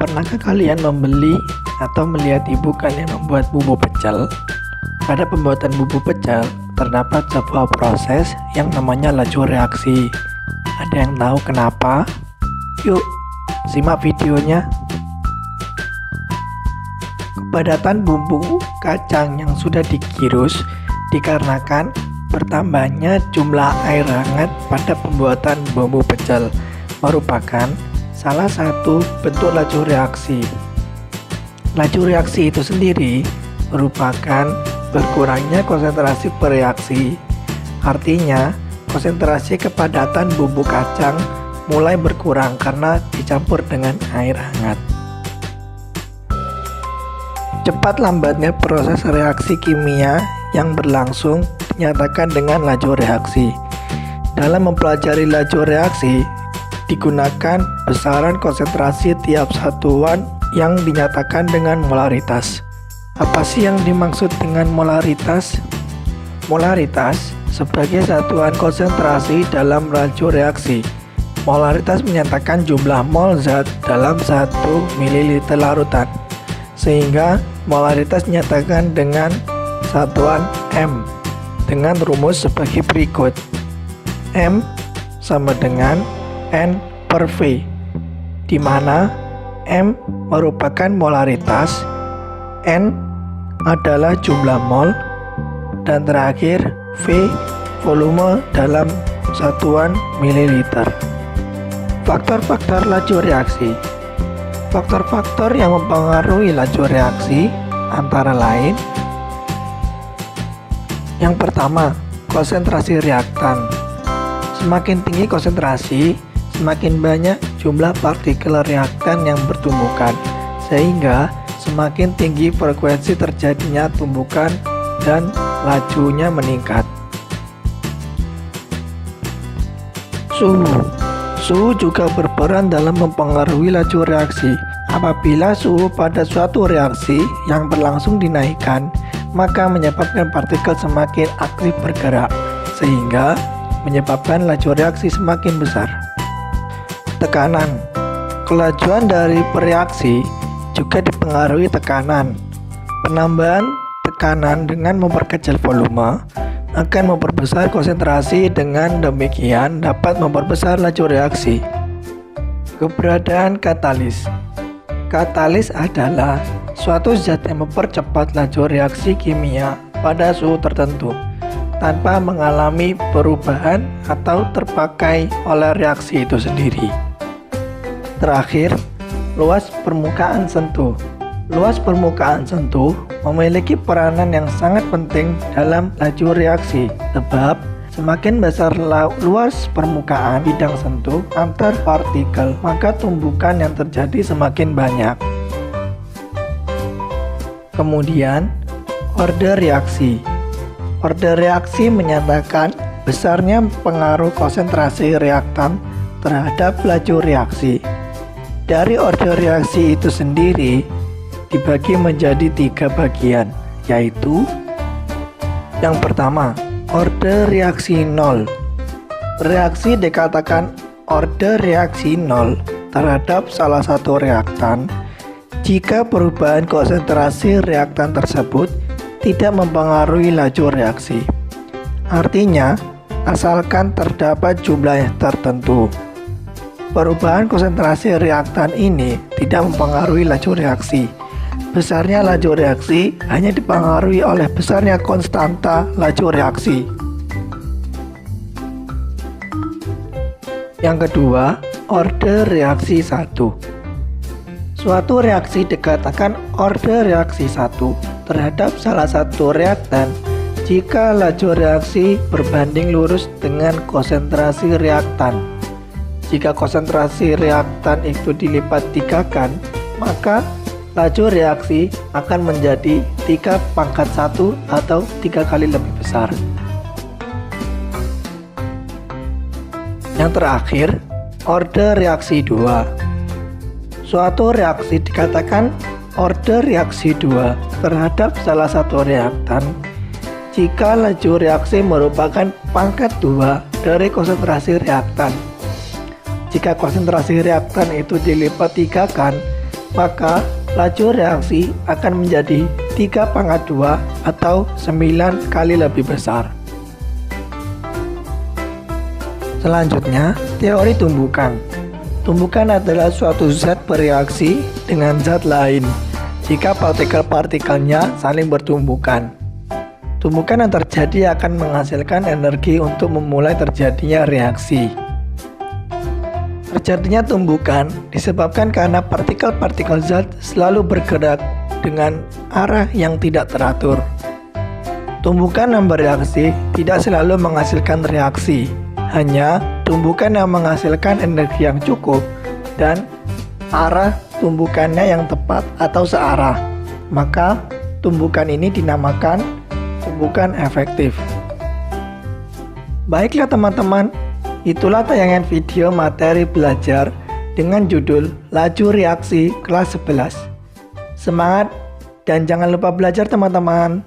Pernahkah kalian membeli atau melihat ibu kalian membuat bumbu pecel? Pada pembuatan bumbu pecel, terdapat sebuah proses yang namanya laju reaksi. Ada yang tahu kenapa? Yuk, simak videonya. Kepadatan bumbu kacang yang sudah digirus dikarenakan bertambahnya jumlah air hangat pada pembuatan bumbu pecel merupakan salah satu bentuk laju reaksi. Laju reaksi itu sendiri merupakan berkurangnya konsentrasi bereaksi. Artinya, konsentrasi kepadatan bumbu kacang mulai berkurang karena dicampur dengan air hangat. Cepat lambatnya proses reaksi kimia yang berlangsung dinyatakan dengan laju reaksi. Dalam mempelajari laju reaksi, digunakan besaran konsentrasi tiap satuan yang dinyatakan dengan molaritas. Apa sih yang dimaksud dengan molaritas? Molaritas sebagai satuan konsentrasi dalam laju reaksi. Molaritas menyatakan jumlah mol zat dalam 1 ml larutan. Sehingga molaritas dinyatakan dengan satuan M dengan rumus sebagai berikut. M sama dengan N per V, di mana M merupakan molaritas, N adalah jumlah mol, dan terakhir V volume dalam satuan mililiter. Faktor-faktor laju reaksi. Faktor-faktor yang mempengaruhi laju reaksi antara lain: yang pertama, konsentrasi reaktan. Semakin tinggi konsentrasi, semakin banyak jumlah partikel reaktan yang bertumbukan, sehingga semakin tinggi frekuensi terjadinya tumbukan dan lajunya meningkat. Suhu juga berperan dalam mempengaruhi laju reaksi. Apabila suhu pada suatu reaksi yang berlangsung dinaikkan, maka menyebabkan partikel semakin aktif bergerak, sehingga menyebabkan laju reaksi semakin besar. Tekanan. Kelajuan dari reaksi juga dipengaruhi tekanan. Penambahan tekanan dengan memperkecil volume akan memperbesar konsentrasi, dengan demikian dapat memperbesar laju reaksi. Keberadaan katalis. Katalis adalah suatu zat yang mempercepat laju reaksi kimia pada suhu tertentu tanpa mengalami perubahan atau terpakai oleh reaksi itu sendiri. Terakhir, luas permukaan sentuh. Luas permukaan sentuh memiliki peranan yang sangat penting dalam laju reaksi, sebab semakin besar luas permukaan bidang sentuh antar partikel, maka tumbukan yang terjadi semakin banyak. Kemudian, order reaksi. Order reaksi menyatakan besarnya pengaruh konsentrasi reaktan terhadap laju reaksi. Dari order reaksi itu sendiri dibagi menjadi 3 bagian, yaitu yang pertama, order reaksi 0. Reaksi dikatakan order reaksi 0 terhadap salah satu reaktan jika perubahan konsentrasi reaktan tersebut tidak mempengaruhi laju reaksi. Artinya, asalkan terdapat jumlah tertentu, perubahan konsentrasi reaktan ini tidak mempengaruhi laju reaksi. Besarnya laju reaksi hanya dipengaruhi oleh besarnya konstanta laju reaksi. Yang kedua, order reaksi 1. Suatu reaksi dikatakan order reaksi 1 terhadap salah satu reaktan jika laju reaksi berbanding lurus dengan konsentrasi reaktan. Jika konsentrasi reaktan itu dilipat 3 maka laju reaksi akan menjadi 3/1 atau 3 kali lebih besar. Yang terakhir, order reaksi 2. Suatu reaksi dikatakan order reaksi 2 terhadap salah satu reaktan jika laju reaksi merupakan pangkat 2 dari konsentrasi reaktan. Jika konsentrasi reaktan itu dilipat 3 kan, maka laju reaksi akan menjadi 3/2 atau 9 kali lebih besar. Selanjutnya, teori tumbukan. Tumbukan adalah suatu zat bereaksi dengan zat lain jika partikel-partikelnya saling bertumbukan. Tumbukan yang terjadi akan menghasilkan energi untuk memulai terjadinya reaksi. Terjadinya tumbukan disebabkan karena partikel-partikel zat selalu bergerak dengan arah yang tidak teratur. Tumbukan yang bereaksi tidak selalu menghasilkan reaksi, hanya tumbukan yang menghasilkan energi yang cukup dan arah tumbukannya yang tepat atau searah. Maka tumbukan ini dinamakan tumbukan efektif. Baiklah teman-teman, itulah tayangan video materi belajar dengan judul Laju Reaksi kelas 11. Semangat dan jangan lupa belajar teman-teman.